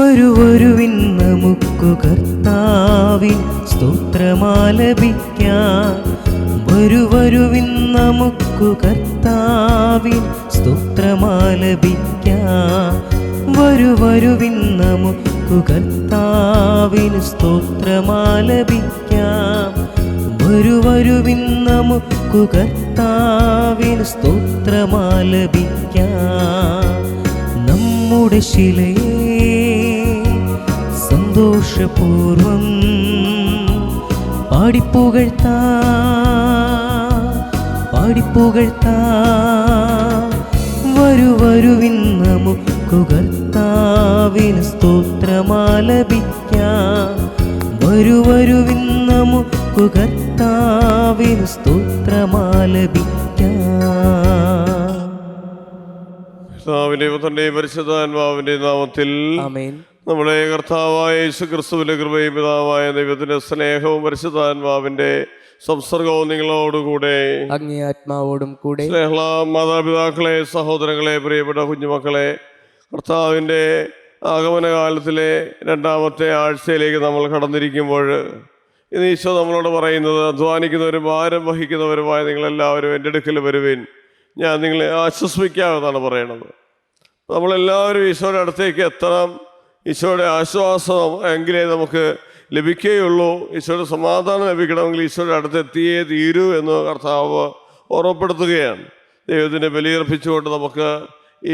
വരുവിൻ നമുക്കു കർത്താവിൻ സ്തോത്രമാലപിക്കാം. വരുവിൻ നമുക്കു കർത്താവിൻ സ്തോത്രമാലപിക്കാം. വരുവിൻ നമുക്കു കർത്താവിൻ സ്തോത്രമാലപിക്കാം. വരുവിൻ നമുക്കു കർത്താവിൻ സ്തോത്രമാലപിക്കാം. നമ്മുടെ ശിലയെ സന്തോഷപൂർവം പാടിപ്പുകഴ്ത്താം. വരുവിൻ നമുക്കു കർത്താവിൻ സ്തോത്രമാലപിക്കാം. വരുവിൻ നമുക്കു കർത്താവിൻ സ്തോത്രമാലപിക്കാം. കർത്താവിന്റെ പുത്രന്റെയും പരിശുദ്ധാത്മാവിന്റെ നാമത്തിൽ ആമേൻ. നമ്മുടെ കർത്താവായ യേശുക്രിസ്തുവിന്റെ കൃപയും പിതാവായ ദൈവത്തിന്റെ സ്നേഹവും പരിശുദ്ധാത്മാവിന്റെ സംസർഗവും നിങ്ങളോടുകൂടെ അങ്ങേ ആത്മാവോടും കൂടെ. സ്നേഹ മാതാപിതാക്കളെ, സഹോദരങ്ങളെ, പ്രിയപ്പെട്ട കുഞ്ഞുമക്കളെ, കർത്താവിൻ്റെ ആഗമനകാലത്തിലെ രണ്ടാമത്തെ ആഴ്ചയിലേക്ക് നമ്മൾ കടന്നിരിക്കുമ്പോൾ ഇന്ന് ഈശോ നമ്മളോട് പറയുന്നത്, അധ്വാനിക്കുന്നവരും ഭാരം വഹിക്കുന്നവരുമായ നിങ്ങളെല്ലാവരും എൻ്റെ അടുക്കൽ വരുവിൻ, ഞാൻ നിങ്ങളെ ആശ്വസിപ്പിക്കാമെന്നാണ് പറയണത്. നമ്മളെല്ലാവരും ഈശോയുടെ അടുത്തേക്ക് എത്തണം. ഈശോയുടെ ആശ്വാസം എങ്കിലേ നമുക്ക് ലഭിക്കുകയുള്ളൂ. ഈശോയുടെ സമാധാനം ലഭിക്കണമെങ്കിൽ ഈശോയുടെ അടുത്തെത്തിയേ തീരൂ എന്ന് കർത്താവ് ഓർമ്മപ്പെടുത്തുകയാണ്. ദൈവത്തിൻ്റെ ബലിയർപ്പിച്ചുകൊണ്ട് നമുക്ക് ഈ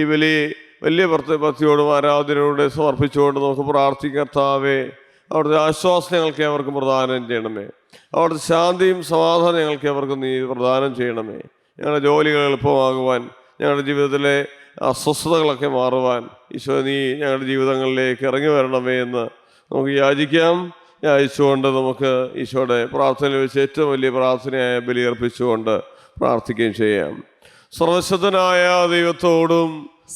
വലിയ ഭക്തിയോടും ആരാധനയോടെ സമർപ്പിച്ചുകൊണ്ട് നമുക്ക് പ്രാർത്ഥിക്കാം. കർത്താവേ, അവിടുത്തെ ആശ്വാസം ഞങ്ങൾക്ക് അവർക്ക് പ്രദാനം ചെയ്യണമേ. അവിടുത്തെ ശാന്തിയും സമാധാനം ഞങ്ങൾക്ക് അവർക്ക് നീ പ്രദാനം ചെയ്യണമേ. ഞങ്ങളുടെ ജോലികൾ എളുപ്പമാകുവാൻ, ഞങ്ങളുടെ ജീവിതത്തിലെ അസ്വസ്ഥതകളൊക്കെ മാറുവാൻ ഈശോ നീ ഞങ്ങളുടെ ജീവിതങ്ങളിലേക്ക് ഇറങ്ങി വരണമേ എന്ന് നമുക്ക് യാചിക്കാം. യാചിച്ചുകൊണ്ട് നമുക്ക് ഈശോയുടെ പ്രാർത്ഥനയിൽ വെച്ച് ഏറ്റവും വലിയ പ്രാർത്ഥനയായ ബലിയർപ്പിച്ചുകൊണ്ട് പ്രാർത്ഥിക്കുകയും ചെയ്യാം. സർവശക്തനായ ദൈവത്തോടും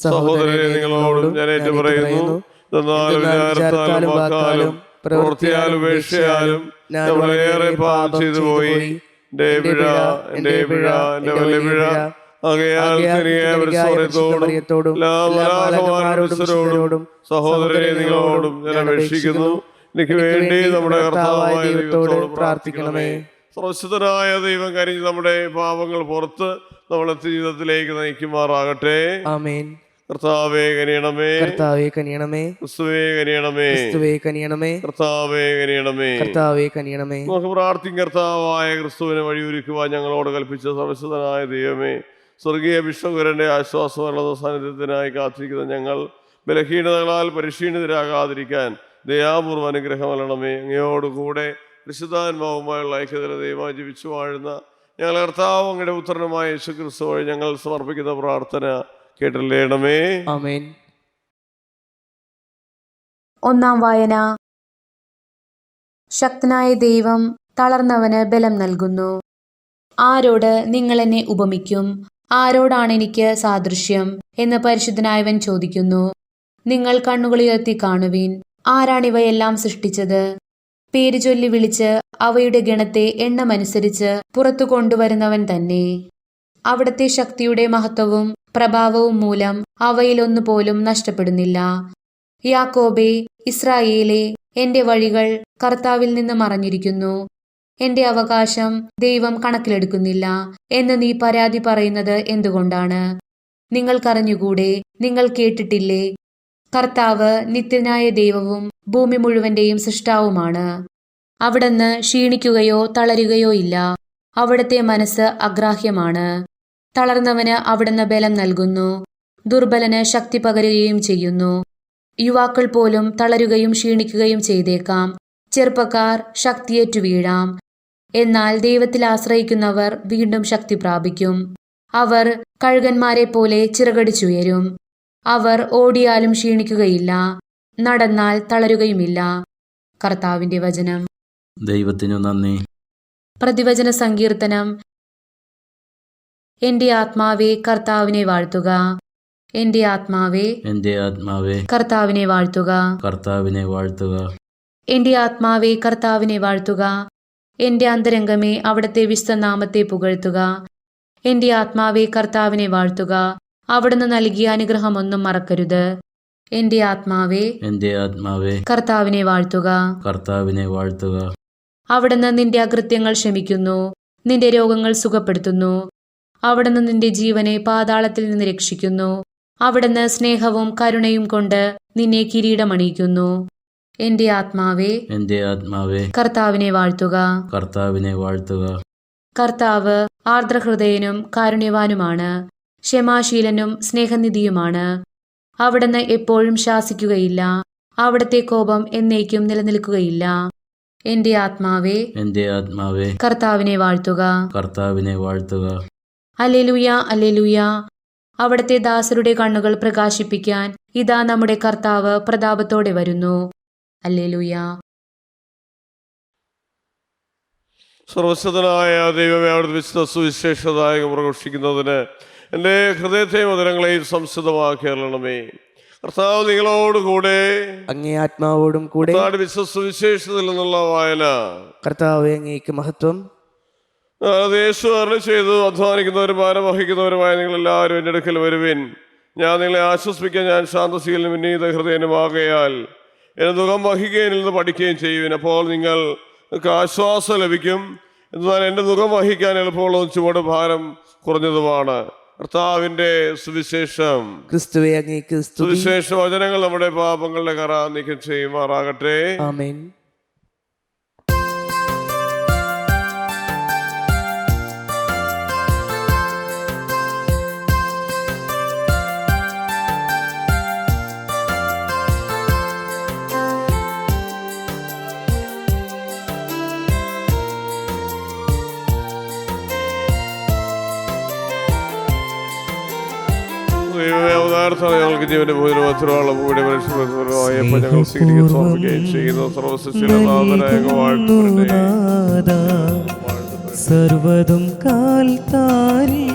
സഹോദരരെ നിങ്ങളോടും ഞാൻ ഏറ്റു പറയുന്നു, എന്നാലും വിചാരത്താലും വാക്കാലും പ്രവൃത്തിയാലും ഉപേക്ഷയാലും നമ്മളേറെ പാപം ചെയ്തു പോയി. എൻ്റെ പിഴ, എൻ്റെ വലിയ പിഴ. ആകയാൽ സഹോദരരെ നിങ്ങളോടും ഞാൻ അപേക്ഷിക്കുന്നു, എനിക്ക് വേണ്ടി നമ്മുടെ കർത്താവായ ദൈവത്തോട് പ്രാർത്ഥിക്കണമേ. സർവശക്തനായ ദൈവം കനിഞ്ഞ് നമ്മുടെ പാപങ്ങൾ പുറത്ത് നമ്മളെ ജീവിതത്തിലേക്ക് നയിക്കുമാറാകട്ടെ. ആമേൻ. കർത്താവേ കനിയണമേ, കർത്താവേ കനിയണമേ, ക്രിസ്തുവേ കനിയണമേ, ക്രിസ്തുവേ കനിയണമേ, കർത്താവേ കനിയണമേ, കർത്താവേ കനിയണമേ. നമുക്ക് പ്രാർത്ഥിക്കും. കർത്താവായ ക്രിസ്തുവിനെ വഴിയൊരുക്കുവാൻ ഞങ്ങളോട് കൽപ്പിച്ച സർവശക്തനായ ദൈവമേ, സ്വർഗീയ വിശ്വകുരന്റെ ആശ്വാസമുള്ള സാന്നിധ്യത്തിനായി കാത്തിരിക്കുന്ന ഞങ്ങൾ ബലഹീനതകളാൽ പരിക്ഷീണിതരാകാതിരിക്കാൻ ദയാപൂർവ്വം അനുഗ്രഹം നൽകണമേ. അങ്ങയോടുകൂടെ പരിശുദ്ധാത്മാവുമായുള്ള ഐക്യതയിൽ ദൈവമായി ജീവിച്ചു വാഴുന്ന ഞങ്ങൾ കർത്താവ് അങ്ങയുടെ പുത്രനുമായ യേശുക്രിസ്തു വഴി ഞങ്ങൾ സമർപ്പിക്കുന്ന പ്രാർത്ഥന കേട്ടില്ലേണമേ. ആമേൻ. ഒന്നാം വായന. ശക്തനായ ദൈവം തളർന്നവന് ബലം നൽകുന്നു. ആരോട് നിങ്ങൾ എന്നെ ഉപമിക്കും? ആരോടാണ് എനിക്ക് സാദൃശ്യം എന്ന് പരിശുദ്ധനായവൻ ചോദിക്കുന്നു. നിങ്ങൾ കണ്ണുകളുയർത്തി കാണുവിൻ. ആരാണിവയെല്ലാം സൃഷ്ടിച്ചത്? പേര് ചൊല്ലി വിളിച്ച് അവയുടെ ഗണത്തെ എണ്ണമനുസരിച്ച് പുറത്തു കൊണ്ടുവരുന്നവൻ തന്നെ. അവിടുത്തെ ശക്തിയുടെ മഹത്വവും പ്രഭാവവും മൂലം അവയിലൊന്നുപോലും നഷ്ടപ്പെടുന്നില്ല. യാക്കോബേ, ഇസ്രായേലേ, എന്റെ വഴികൾ കർത്താവിൽ നിന്ന് മറഞ്ഞിരിക്കുന്നു. എന്റെ അവകാശം ദൈവം കണക്കിലെടുക്കുന്നില്ല എന്ന് നീ പരാതി പറയുന്നത് എന്തുകൊണ്ടാണ്? നിങ്ങൾക്കറിഞ്ഞുകൂടെ? നിങ്ങൾ കേട്ടിട്ടില്ലേ? കർത്താവ് നിത്യനായ ദൈവവും ഭൂമി മുഴുവന്റെയും സൃഷ്ടാവുമാണ്. അവിടുന്ന് ക്ഷീണിക്കുകയോ തളരുകയോ ഇല്ല. അവിടുത്തെ മനസ്സ് അഗ്രാഹ്യമാണ്. തളർന്നവന് അവിടുന്ന് ബലം നൽകുന്നു, ദുർബലന് ശക്തി പകരുകയും ചെയ്യുന്നു. യുവാക്കൾ പോലും തളരുകയും ക്ഷീണിക്കുകയും ചെയ്തേക്കാം. ചെറുപ്പക്കാർ ശക്തിയേറ്റു വീഴാം. എന്നാൽ ദൈവത്തിൽ ആശ്രയിക്കുന്നവർ വീണ്ടും ശക്തി പ്രാപിക്കും. അവർ കഴുകന്മാരെ പോലെ ചിറകടിച്ചുയരും. അവർ ഓടിയാലും ക്ഷീണിക്കുകയില്ല, നടന്നാൽ തളരുകയുമില്ല. കർത്താവിന്റെ വചനം. ദൈവത്തിനു നന്ദി. പ്രതിവചന സങ്കീർത്തനം. എന്റെ ആത്മാവേ കർത്താവിനെ വാഴ്ത്തുക. എന്റെ ആത്മാവേ കർത്താവിനെ വാഴ്ത്തുക. കർത്താവിനെ വാഴ്ത്തുക. എന്റെ ആത്മാവേ കർത്താവിനെ വാഴ്ത്തുക. എന്റെ അന്തരംഗമേ അവിടുത്തെ വിശുദ്ധനാമത്തെ പുകഴ്ത്തുക. എന്റെ ആത്മാവേ കർത്താവിനെ വാഴ്ത്തുക. അവിടുന്ന് നൽകിയ അനുഗ്രഹമൊന്നും മറക്കരുത്. എൻ്റെ ആത്മാവേ എൻ്റെ ആത്മാവേ കർത്താവിനെ വാഴ്ത്തുക. കർത്താവിനെ വാഴ്ത്തുക. അവിടുന്ന് നിന്റെ അകൃത്യങ്ങൾ ക്ഷമിക്കുന്നു, നിന്റെ രോഗങ്ങൾ സുഖപ്പെടുത്തുന്നു. അവിടുന്ന് നിന്റെ ജീവനെ പാതാളത്തിൽ നിന്ന് രക്ഷിക്കുന്നു. അവിടുന്ന് സ്നേഹവും കരുണയും കൊണ്ട് നിന്നെ കിരീടമണിയിക്കുന്നു. എൻ്റെ ആത്മാവേ എൻ്റെ ആത്മാവേ കർത്താവിനെ വാഴ്ത്തുക. കർത്താവിനെ വാഴ്ത്തുക. കർത്താവ് ആർദ്രഹൃദയനും കാരുണ്യവാനുമാണ്, ക്ഷമാശീലനും സ്നേഹനിധിയുമാണ്. അവിടുന്ന് എപ്പോഴും ശാസിക്കുകയില്ല, അവിടുത്തെ കോപം എന്നേക്കും നിലനിൽക്കുകയില്ല. എൻ്റെ ആത്മാവേ എൻ്റെ ആത്മാവേ കർത്താവിനെ വാഴ്ത്തുക. കർത്താവിനെ വാഴ്ത്തുക. Hallelujah, hallelujah. അവിടുത്തെ ദാസരുടെ കണ്ണുകൾ പ്രകാശിപ്പിക്കാൻ ഇതാ നമ്മുടെ കർത്താവ് പ്രതാപത്തോടെ വരുന്നു. ഹല്ലേലൂയ. സർവശക്തനായ ദൈവമേ, അവിടുത്തെ വിശുദ്ധ സുവിശേഷദായകം പ്രഘോഷിക്കുന്നതിന് എൻ്റെ ഹൃദയത്തെയും ഉദരങ്ങളെയും സംസിദ്ധമാക്കി അരുളണമേ. കർത്താവ് നിങ്ങളോടുകൂടെ. അങ്ങേ ആത്മാവോടും കൂടെ. വിശുദ്ധ സുവിശേഷത്തിൽ നിന്നുള്ള വായന. കർത്താവേ, അങ്ങേക്ക് മഹത്വം. യേശു അരുളി ചെയ്തു, അധ്വാനിക്കുന്നവരും ഭാരം വഹിക്കുന്നവരുമായ നിങ്ങളെല്ലാവരും എൻ്റെ അടുക്കൽ വരുവിൻ, ഞാൻ നിങ്ങളെ ആശ്വസിപ്പിക്കാൻ. ഞാൻ ശാന്തശീലനും വിനീത ഹൃദയനുമാകയാൽ എൻ്റെ ദുഃഖം വഹിക്കുകയും നിന്ന് പഠിക്കുകയും ചെയ്യുവിൻ, അപ്പോൾ നിങ്ങൾക്ക് ആശ്വാസം ലഭിക്കും. എന്നാൽ എൻ്റെ ദുഃഖം വഹിക്കാൻ എളുപ്പമുള്ളതും ചുവട് ഭാരം കുറഞ്ഞതുമാണ്. കർത്താവിൻ്റെ സുവിശേഷം. ക്രിസ്തുവേ, അങ്ങേക്ക് സ്തുതി. സുവിശേഷ വചനങ്ങൾ നമ്മുടെ പാപങ്ങളുടെ കറ നീക്കം ചെയ്യുമാറാകട്ടെ. ആമേൻ. ഞങ്ങൾക്ക് ജീവന്റെ ഭൂരിപക്ഷമുള്ള കൂടി മനുഷ്യപ്പോ ഞങ്ങൾ സ്വീകരിക്കുകയും സമർപ്പിക്കുകയും ചെയ്യുന്ന സർവതും കാൽത്താരി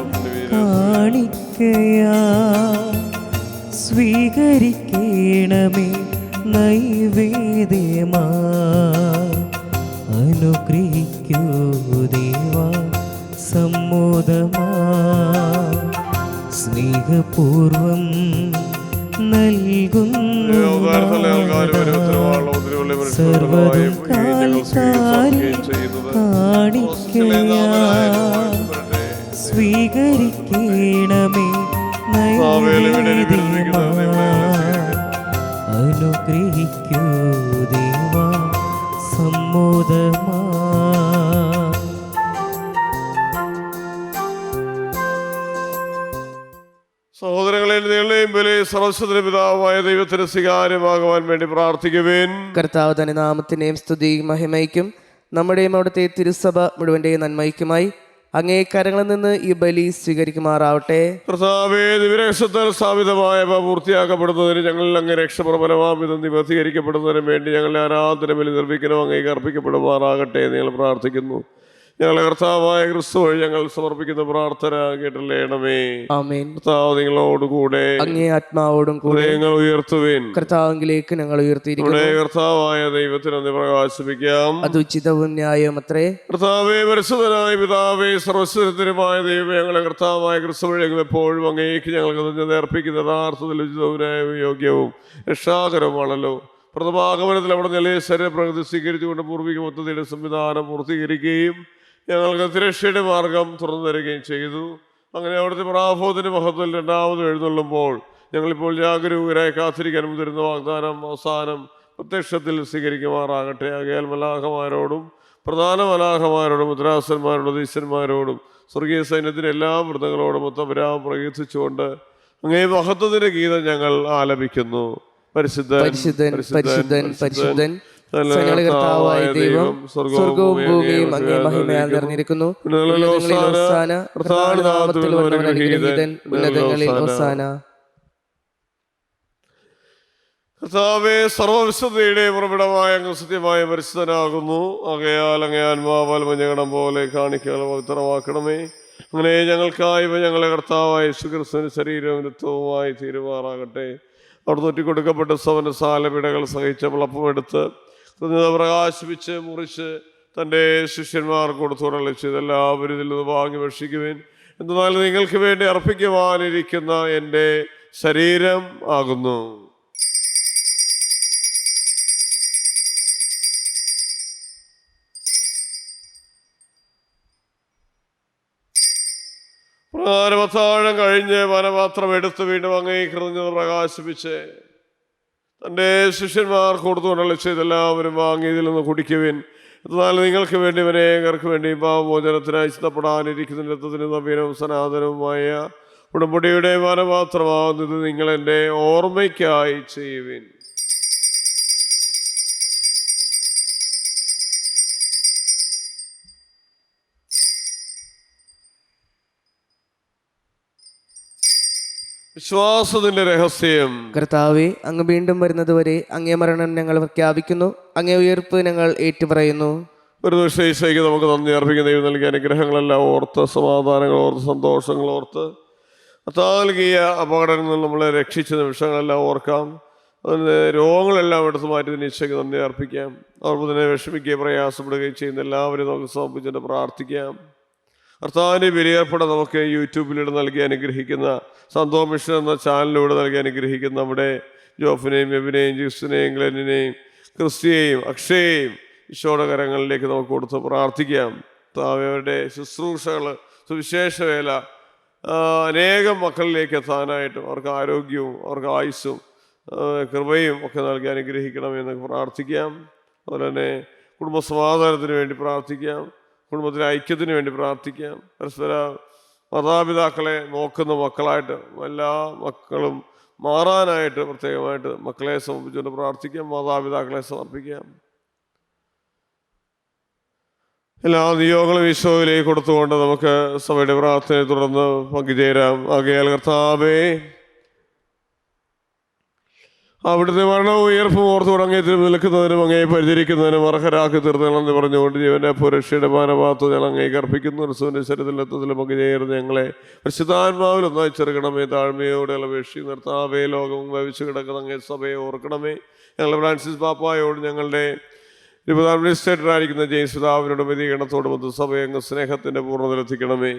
കാണിക്കയാ സ്വീകരിക്കണമേ നൈവേദ്യമാ അനുഗ്രഹിക്കൂ ദേവാ സമ്മോദമാ സ്നേഹപൂർവം നൽകുന്നു സർവതും കാൽത്താരി കാണിക്കയാ സ്വീകരിക്കണമേ നൈവേദ്യമാ അനുഗ്രഹിക്കൂ ദേവാ സമ്മോദമാ. സഹോദരങ്ങളെ, നിങ്ങളുടെയും ബലി സർവ്വശക്തന്റെ പിതാവായ ദൈവത്തിന് സ്വീകാര്യമാകുവാൻ വേണ്ടി പ്രാർത്ഥിക്കുവേൻ. കർത്താവ് തന്റെ നാമത്തിന്റെയും സ്തുതിയും മഹിമയ്ക്കും നമ്മുടെയും അവിടുത്തെ തിരുസഭ മുഴുവന്റെയും നന്മയ്ക്കുമായി അങ്ങേ കരങ്ങളിൽ നിന്ന് ഈ ബലി സ്വീകരിക്കുമാറാവട്ടെ. കർത്താവേ, ദിവരഹസ്യത്താൽ സ്ഥാപിതമായവ പൂർത്തിയാക്കപ്പെടുന്നതിന് ഞങ്ങളിൽ അങ്ങ് രക്ഷപ്രബലമാം വിധം നിവർത്തീകരിക്കപ്പെടുന്നതിനും വേണ്ടി ഞങ്ങളുടെ ആരാധന ബലി നിർമ്മിക്കണം അങ്ങേക്ക് അർപ്പിക്കപ്പെടുമാറാകട്ടെ എന്ന് ഞങ്ങൾ പ്രാർത്ഥിക്കുന്നു. ഞങ്ങളുടെ കർത്താവായ ക്രിസ്തു വഴി ഞങ്ങൾ സമർപ്പിക്കുന്ന പ്രാർത്ഥന കേട്ടല്ലേണമേ. ആമേൻ. കർത്താവ് നിങ്ങളോടുകൂടെ അങ്ങേ ആത്മാവോടും കൂടെ ഞങ്ങൾ ഉയർത്തുവേൻ. കർത്താവിലേക്ക് ഞങ്ങൾ ഉയർത്തിയിരിക്കുന്നു. കർത്താവായ ദൈവത്തിന് ഒന്ന് പ്രകാശിപ്പിക്കാം. അത് ഉചിതവും ന്യായവും അത്രേ. കർത്താവേ, പരിശുദ്ധനായ പിതാവേ, സർവ്വസ്വരത്തിനുമായ ദൈവമേ, ഞങ്ങളെ കർത്താവായ ക്രിസ്തു വഴി ഞങ്ങൾ എപ്പോഴും അങ്ങേക്ക് ഞങ്ങൾക്ക് അർപ്പിക്കുന്ന യഥാർത്ഥത്തിൽ ഉചിതവും ന്യായവും യോഗ്യവും രക്ഷാകരവുമാണല്ലോ. പ്രഥമാഗമനത്തിൽ അവിടെ നിലയെ ശരീരപ്രകൃതി സ്വീകരിച്ചുകൊണ്ട് പൂർവിക പദ്ധതിയുടെ സംവിധാനം പൂർത്തീകരിക്കുകയും ഞങ്ങൾക്ക് തിരക്ഷയുടെ മാർഗം തുറന്നു തരികയും ചെയ്തു. അങ്ങനെ അവിടുത്തെ പ്രാഭവത്തിന്റെ മഹത്വത്തിൽ രണ്ടാമത് എഴുന്നള്ളുമ്പോൾ ഞങ്ങളിപ്പോൾ ജാഗരൂകരായി കാത്തിരിക്കാൻ മുതിരുന്ന വാഗ്ദാനം അവസാനം പ്രത്യക്ഷത്തിൽ സ്വീകരിക്കുമാറാകട്ടെ. ആകയാൽ മലാഖമാരോടും പ്രധാന മലാഖമാരോടും മുദ്രാസന്മാരോടും ഈശ്വരന്മാരോടും സ്വർഗീയ സൈന്യത്തിൻ്റെ എല്ലാ വൃത്തങ്ങളോടും മൊത്തപരാം പ്രകീർത്തിച്ചുകൊണ്ട് അങ്ങേ മഹത്വത്തിന്റെ ഗീതം ഞങ്ങൾ ആലപിക്കുന്നു. പരിശുദ്ധൻ പരിശുദ്ധൻ പരിശുദ്ധൻ പരിശുദ്ധൻ കർത്താവായ ദൈവം, സ്വർഗവും ഭൂമിയും അങ്ങേ മഹിമയാൽ നിറഞ്ഞിരിക്കുന്നു. ഉന്നതങ്ങളിൽ ഹോസാന. കർത്താവേ, സർവവിശുദ്ധിയുടെ ഉറവിടമായ അങ്ങ് സത്യമായ പരിശുദ്ധനാകുന്നു. ആകയാൽ അങ്ങേ ആത്മാവാൽ മഞ്ഞകണം പോലെ കാണിക്കകൾ പവിത്രമാക്കണമേ. അങ്ങനെ ഞങ്ങൾക്കായി ഞങ്ങളെ കർത്താവായ യേശുക്രിസ്തുവിന്റെ ശരീരവും രക്തവുമായി തീരുമാറാകട്ടെ. അവിടെ തൊറ്റിക്കൊടുക്കപ്പെട്ട സവന സാലപിടകൾ സഹിച്ച വിളപ്പമെടുത്ത് പ്രകാശിപ്പിച്ച് മുറിച്ച് തൻ്റെ ശിഷ്യന്മാർക്ക് കൊടുത്തുറളിച്ച് ഇതെല്ലാവരും ഇതിൽ നിന്ന് വാങ്ങി ഭക്ഷിക്കുവേൻ. എന്നാൽ നിങ്ങൾക്ക് വേണ്ടി അർപ്പിക്കുവാനിരിക്കുന്ന എൻ്റെ ശരീരം ആകുന്നു. അത്താഴം കഴിഞ്ഞ് പാനപാത്രം എടുത്ത് വീണ്ടും അങ്ങേ കൃതജ്ഞത പ്രകാശിപ്പിച്ച് തൻ്റെ ശിഷ്യന്മാർക്ക് കൊടുത്തുകൊണ്ടുള്ള ചെയ്തെല്ലാവരും വാങ്ങി ഇതിൽ നിന്ന് കുടിക്കുവിൻ. എന്നാൽ നിങ്ങൾക്ക് വേണ്ടി അനേകർക്ക് വേണ്ടി പാപമോചനത്തിനായി ചിത്തപ്പെടാനിരിക്കുന്ന രക്തത്തിന് നവീനവും സനാതനവുമായ ഉടമ്പടിയുടെ പാനപാത്രമാകുന്നത് നിങ്ങൾ എൻ്റെ ഓർമ്മയ്ക്കായി ചെയ്യുവിൻ. വിശ്വാസത്തിന്റെ രഹസ്യം. കർത്താവെ, അങ്ങ് വീണ്ടും വരുന്നതുവരെ അങ്ങേ മരണം ഞങ്ങൾ പ്രഖ്യാപിക്കുന്നു, അങ്ങേ ഉയർപ്പ് ഞങ്ങൾ ഏറ്റുപറയുന്നു. ഒരു ദിവസത്തേക്ക് നമുക്ക് നന്ദി അർപ്പിക്കുന്ന ദൈവം നൽകിയ അനുഗ്രഹങ്ങളെല്ലാം ഓർത്ത്, സമാധാനങ്ങൾ ഓർത്ത്, സന്തോഷങ്ങൾ ഓർത്ത്, നൽകിയ അപകടങ്ങളിൽ നമ്മളെ രക്ഷിച്ച നിമിഷങ്ങളെല്ലാം ഓർക്കാം. അതിന് രോഗങ്ങളെല്ലാം എടുത്തു മാറ്റി നിശ്ചയ്ക്ക് നന്ദി അർപ്പിക്കാം. അവർക്ക് തന്നെ വിഷമിക്കുകയും പ്രയാസപ്പെടുകയും ചെയ്യുന്ന എല്ലാവരും നമുക്ക് സമർപ്പിച്ചിട്ട് പ്രാർത്ഥിക്കാം. കർത്താവിൻ്റെ ബലിയർപ്പണം നമുക്ക് യൂട്യൂബിലൂടെ നൽകി അനുഗ്രഹിക്കുന്ന സന്തോ മിഷൻ എന്ന ചാനലിലൂടെ നൽകി അനുഗ്രഹിക്കുന്ന നമ്മുടെ ജോഫിനെയും എബിനെയും ജിസിനെയും ഗ്ലെന്നിനെയും ക്രിസ്റ്റിയെയും അക്ഷയെയും ഈശോയുടെ കരങ്ങളിലേക്ക് നമുക്ക് കൊടുത്ത് പ്രാർത്ഥിക്കാം. അവരുടെ ശുശ്രൂഷകൾ, സുവിശേഷ വേല അനേകം മക്കളിലേക്ക് എത്താനായിട്ടും അവർക്ക് ആരോഗ്യവും അവർക്ക് ആയുസ്സും കൃപയും ഒക്കെ നൽകി അനുഗ്രഹിക്കണമെന്ന് പ്രാർത്ഥിക്കാം. അതുപോലെ തന്നെ കുടുംബസമാധാനത്തിന് വേണ്ടി പ്രാർത്ഥിക്കാം. കുടുംബത്തിലെ ഐക്യത്തിന് വേണ്ടി പ്രാർത്ഥിക്കാം. പരസ്പര മാതാപിതാക്കളെ നോക്കുന്ന മക്കളായിട്ട് എല്ലാ മക്കളും മാറാനായിട്ട് പ്രത്യേകമായിട്ട് മക്കളെ സമർപ്പിച്ചുകൊണ്ട് പ്രാർത്ഥിക്കാം. മാതാപിതാക്കളെ സമർപ്പിക്കാം. എല്ലാ നിയോഗങ്ങളും ഈശോയിലേക്ക് കൊടുത്തുകൊണ്ട് നമുക്ക് സഭയുടെ പ്രാർത്ഥനയെ തുടർന്ന് പങ്കുചേരാം. ആകയാൽ കർത്താവേ, അവിടുത്തെ മരണവും ഉയർപ്പും ഓർത്ത് തുടങ്ങിയതിലും നിൽക്കുന്നതിനും അങ്ങേ പരിചരിക്കുന്നതിനും അർഹരാക്കി തീർന്നതെന്ന് പറഞ്ഞുകൊണ്ട് ജീവന്റെ പുരക്ഷയുടെ പാനപാത്രം ഞങ്ങൾ അങ്ങേക്ക് അർപ്പിക്കുന്നു. ക്രിസ്തുവിന്റെ ശരീരത്തിലെത്തത്തിലും പങ്കുചേർന്ന് ഞങ്ങളെ പരിശുദ്ധാത്മാവിൽ ഒന്നായി ചെറുക്കണമേ. താഴ്മയോടെ അപേക്ഷിച്ച് നിർത്താവേ. ലോകവും ഭവിച്ചു കിടക്കുന്ന അങ്ങേ സഭയെ ഓർക്കണമേ. ഞങ്ങളുടെ ഫ്രാൻസിസ് പാപ്പായോട്, ഞങ്ങളുടെ അഡ്മിനിസ്ട്രേറ്ററായിരിക്കുന്ന ജെയിംസ് പിതാവിനോട് വ്യതികരണത്തോട് സഭയെ അങ്ങ് സ്നേഹത്തിൻ്റെ പൂർണ്ണതയിലെത്തിക്കണമേ.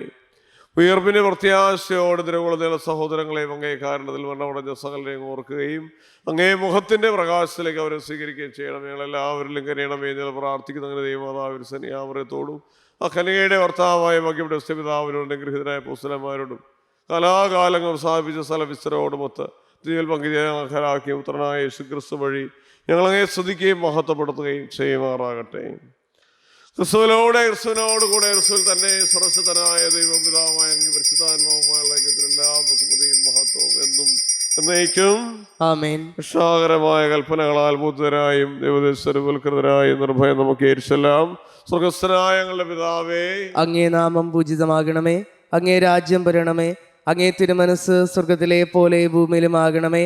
ഉയർപ്പിൻ്റെ പ്രത്യാശയോടെ തിരുവുളതയുള്ള സഹോദരങ്ങളെയും അങ്ങേ കാരണത്തിൽ മരണമടഞ്ഞ സകലരെയും ഓർക്കുകയും അങ്ങേ മുഖത്തിൻ്റെ പ്രകാശത്തിലേക്ക് അവരെ സ്വീകരിക്കുകയും ചെയ്യണം. ഞങ്ങളെല്ലാവരിലും കനിയണമേ എന്ന് പ്രാർത്ഥിക്കുന്ന അങ്ങനെ ദൈവമാതാവിൽ സനിയാവരത്തോടും ആ കനികയുടെ ഭർത്താവായ മകിയുടെ പിതാവിനോടും ഗൃഹീതരായ പുസ്തകന്മാരോടും കലാകാലങ്ങൾ സ്ഥാപിച്ച സ്ഥലവിസ്തരോടുമൊത്ത് ഇതിൽ പങ്കുചേരാക്കിയ പുത്രനായ യേശുക്രിസ്തു വഴി ഞങ്ങളങ്ങേ സ്തുതിക്കുകയും മഹത്വപ്പെടുത്തുകയും ചെയ്യുമാറാകട്ടെ. ക്രിസ്തുവിനോട് കൂടെ ക്രിസ്തുവിൽ തന്നെ സർവശക്തനായ ദൈവം പിതാവായ അങ്ങ് പരിശുദ്ധാത്മാവുമായുള്ള ഐക്യത്തിൽ എല്ലാ ബഹുമതിയും മഹത്വവും എന്നും എന്നേക്കും ആമേൻ. രക്ഷാകരമായ കൽപ്പനകളാൽ ബുദ്ധരായും ദൈവദേശവൽകൃതരായും നിർഭയം നമുക്ക് ഏരിച്ചെല്ലാം. സ്വർഗസ്ഥനായ ഞങ്ങളുടെ പിതാവേ, അങ്ങേ നാമം പൂജിതമാകണമേ. അങ്ങേ രാജ്യം വരണമേ. അങ്ങേ തിരുമനസ് സ്വർഗത്തിലെ പോലെ ഭൂമിയിലും ആകണമേ.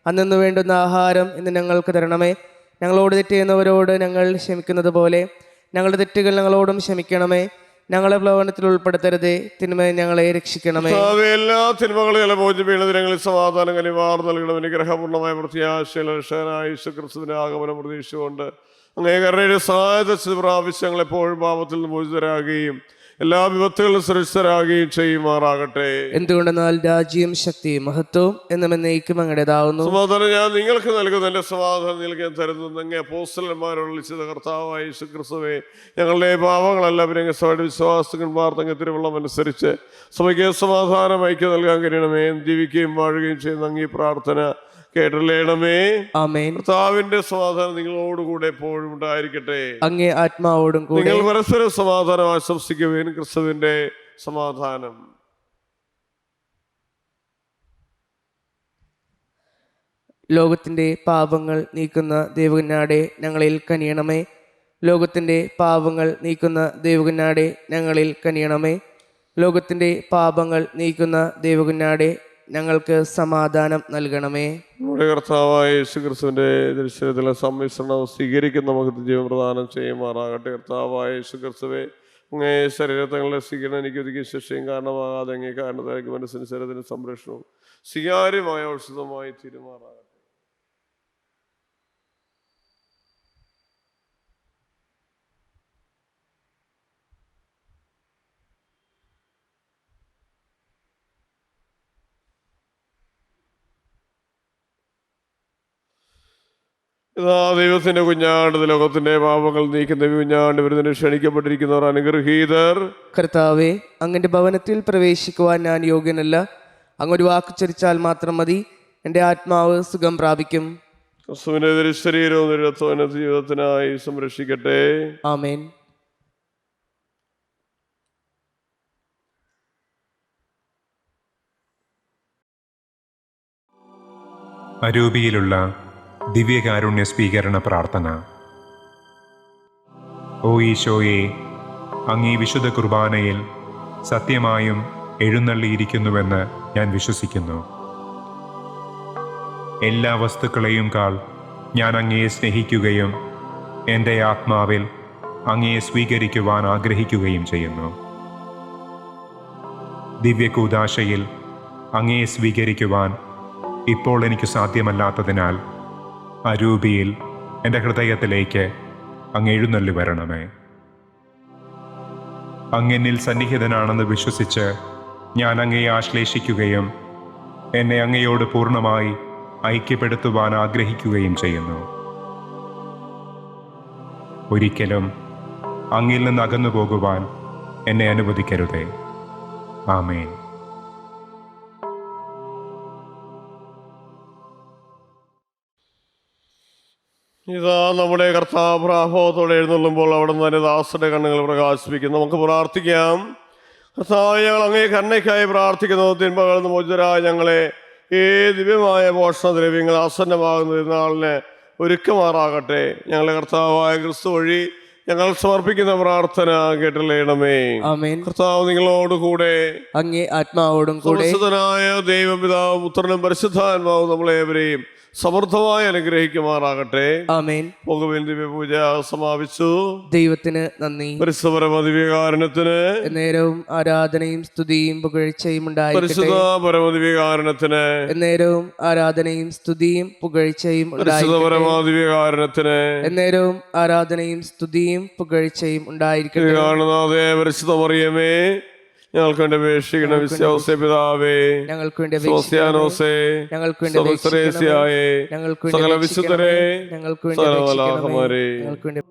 അന്നു വേണ്ടുന്ന ആഹാരം ഇന്ന് ഞങ്ങൾക്ക് തരണമേ. ഞങ്ങളോട് തെറ്റ് ചെയ്യുന്നവരോട് ഞങ്ങൾ ക്ഷമിക്കുന്നത് പോലെ ഞങ്ങളുടെ തെറ്റുകൾ ഞങ്ങളോടും ക്ഷമിക്കണമേ. ഞങ്ങളെ പ്രലോഭനത്തിൽ ഉൾപ്പെടുത്തരുതേ, തിന്മയെ ഞങ്ങളെ രക്ഷിക്കണമേ. എല്ലാ തിന്മകളെ മോചനം വീണതിനങ്ങളിൽ സമാധാനം കനിവാർ നൽകണം. അനുഗ്രഹപൂർണ്ണമായ പ്രത്യാശനായ യേശുക്രിസ്തുവിന്റെ ആഗമനം പ്രതീക്ഷിച്ചുകൊണ്ട് അങ്ങേ കരുണയുടെ സഹായത പ്രാപിച്ച് ഞങ്ങളെപ്പോഴും പാപത്തിൽ നിന്ന് മോചിതരാകുകയും എല്ലാ വിപത്തുകളും സുരക്ഷിതരാകുകയും ചെയ്യുമാറാകട്ടെ. എന്തുകൊണ്ടെന്നാൽ രാജ്യം, ശക്തിയും മഹത്വവും എന്നും എന്നേക്കും അങ്ങടേതാവുന്നു. സമാധാനം ഞാൻ നിങ്ങൾക്ക് നൽകുന്നു, എൻ്റെ സമാധാനം നിങ്ങൾക്ക് ഞാൻ തരുന്നു. അങ്ങേ അപ്പോസ്തലന്മാരോട് വിളിച്ചത് കർത്താവായ യേശുക്രിസ്തുവേ, ഞങ്ങളുടെ പാപങ്ങളെല്ലാം പിന്നെ സഭയുടെ വിശ്വാസകന്മാർ തങ്ങൾ തിരുവള്ളം അനുസരിച്ച് സഭയ്ക്ക് സമാധാനം ഐക്യം നൽകാൻ കഴിയണമേ. ജീവിക്കുകയും വാഴുകയും ചെയ്യുന്ന അങ്ങേ പ്രാർത്ഥന കേട്ടല്ലേണമേ. ആമേൻ. കർത്താവിന്റെ സമാധാനം നിങ്ങളോടുകൂടെ എപ്പോഴും ഉണ്ടായിരിക്കട്ടെ. അങ്ങേ ആത്മാവോടും കൂടെ. നിങ്ങൾ പരസ്പരം സമാധാനം ആശംസിക്കുകയും ക്രിസ്തുവിന്റെ സമാധാനം. ലോകത്തിൻ്റെ പാപങ്ങൾ നീക്കുന്ന ദൈവകുഞ്ഞാടെ ഞങ്ങളിൽ കനിയണമേ. ലോകത്തിൻ്റെ പാപങ്ങൾ നീക്കുന്ന ദൈവകുഞ്ഞാടെ ഞങ്ങളിൽ കനിയണമേ. ലോകത്തിൻ്റെ പാപങ്ങൾ നീക്കുന്ന ദൈവകുഞ്ഞാടെ ഞങ്ങൾക്ക് സമാധാനം നൽകണമേ. നമ്മുടെ കർത്താവായ യേശുക്രിസ്തുവിന്റെ ദർശനത്തിലെ സമ്മിശ്രണം സ്വീകരിക്കുന്ന നമുക്ക് ജീവൻ പ്രദാനം ചെയ്യുമാറാകട്ടെ. കർത്താവായ യേശുക്രിസ്തുവേ, അങ്ങേ ശരീരത്തങ്ങളുടെ സ്വീകരണം എനിക്ക് ഒതുക്കിയ ശിക്ഷയും കാരണമാകാതെ അങ്ങേ കാരണത്താലേക്ക് മനസ്സിന് ശരീരത്തിന് സംരക്ഷണവും സ്വീകാര്യമായ ഔഷധമായി തീരുമാറാകട്ടെ. ഇതാ ദൈവത്തിന്റെ കുഞ്ഞാണ്ട്, ലോകത്തിന്റെ പാപങ്ങൾ നീക്കുന്ന കുഞ്ഞാണ്ട് വരുന്നതിന് ക്ഷണിക്കപ്പെട്ടിരിക്കുന്നവർ അനുഗ്രഹീതർ. കർത്താവെ, അങ്ങന്റെ ഭവനത്തിൽ പ്രവേശിക്കുവാൻ ഞാൻ യോഗ്യനല്ല. അങ്ങൊരു വാക്ക് ചരിച്ചാൽ മാത്രം മതി, എൻ്റെ ആത്മാവ് സുഖം പ്രാപിക്കും. ക്രിസ്തുവിന്റെ തിരുശരീരവും തിരുരക്തവും ജീവിതത്തിനായി സംരക്ഷിക്കട്ടെ. ആമേൻ. അരൂപിയിലുള്ള ദിവ്യകാരുണ്യ സ്വീകരണ പ്രാർത്ഥന. ഓ ഈശോയെ, അങ്ങീ വിശുദ്ധ കുർബാനയിൽ സത്യമായും എഴുന്നള്ളിയിരിക്കുന്നുവെന്ന് ഞാൻ വിശ്വസിക്കുന്നു. എല്ലാ വസ്തുക്കളെയും കാൾ ഞാൻ അങ്ങയെ സ്നേഹിക്കുകയും എൻ്റെ ആത്മാവിൽ അങ്ങയെ സ്വീകരിക്കുവാൻ ആഗ്രഹിക്കുകയും ചെയ്യുന്നു. ദിവ്യകൂദാശയിൽ അങ്ങയെ സ്വീകരിക്കുവാൻ ഇപ്പോൾ എനിക്ക് സാധ്യമല്ലാത്തതിനാൽ അരൂപിയിൽ എൻ്റെ ഹൃദയത്തിലേക്ക് അങ്ങ് എഴുന്നള്ളി വരണമേ. അങ്ങെന്നിൽ സന്നിഹിതനാണെന്ന് വിശ്വസിച്ച് ഞാൻ അങ്ങയെ ആശ്ലേഷിക്കുകയും എന്നെ അങ്ങയോട് പൂർണ്ണമായി ഐക്യപ്പെടുത്തുവാൻ ആഗ്രഹിക്കുകയും ചെയ്യുന്നു. ഒരിക്കലും അങ്ങിൽ നിന്ന് അകന്നു പോകുവാൻ എന്നെ അനുവദിക്കരുതേ. ആമേൻ. ഇതാ നമ്മുടെ കർത്താവ് പ്രാഭവത്തോടെ എഴുന്നള്ളുമ്പോൾ അവിടെ നിന്ന് തന്നെ ദാസന്റെ കണ്ണുകൾ പ്രകാശിപ്പിക്കും. നമുക്ക് പ്രാർത്ഥിക്കാം. കർത്താവ്, ഞങ്ങൾ അങ്ങേ കരുണയ്ക്കായി പ്രാർത്ഥിക്കുന്നു. തിന്മകളിൽ നിന്ന് മോചിതരായ ഞങ്ങളെ ഈ ദിവ്യമായ പോഷണദ്രവ്യങ്ങൾ ആസന്നമാകുന്ന നാളിന് ഒരുക്കമാറാകട്ടെ. ഞങ്ങളുടെ കർത്താവായ ക്രിസ്തു വഴി ഞങ്ങൾ സമർപ്പിക്കുന്ന പ്രാർത്ഥന കേട്ടല്ലേണമേ. ആമേൻ. കർത്താവ് നിങ്ങളോട് കൂടെ, അങ്ങേ ആത്മാവോടും കൂടെ. പരിശുദ്ധനായ ദൈവപിതാവും പുത്രനും പരിശുദ്ധാത്മാവും നമ്മളേവരെയും സമൃദ്ധമായി അനുഗ്രഹിക്കുമാറാകട്ടെ. ആമേൻ. പോകുവിൻ. ദിവ്യപൂജ സമാപിച്ചു. ദൈവത്തിന് നന്ദി. പരിശുദ്ധ ദിവ്യകാരുണ്യത്തിന് എന്നേരവും ആരാധനയും സ്തുതിയും പുകഴ്ചയും ഉണ്ടായിരിക്കട്ടെ. പരിശുദ്ധ പരമദിവ്യകാരുണ്യത്തിന് എന്നേരവും ആരാധനയും സ്തുതിയും പുകഴ്ചയും പരിശുദ്ധ പരമദിവ്യകാരുണ്യത്തിന് എന്നേരവും ആരാധനയും സ്തുതിയും പുകഴ്ചയും ഉണ്ടായിരിക്കട്ടെ. കാണുന്നതേ പരിശുദ്ധ മറിയമേ, ഞങ്ങൾക്ക് വേണ്ടി അപേക്ഷിക്കണം. വിശ്വാസ പിതാവേ, ഞങ്ങൾക്ക് വേണ്ടി സോസ്യാനോസേ, ഞങ്ങൾക്ക് വേണ്ടി സകല വിശുദ്ധരെ, ഞങ്ങൾക്ക് സകല വിശുദ്ധരെ, ഞങ്ങൾക്ക് സകല മലാഖമാരെ, ഞങ്ങൾക്ക് വേണ്ടി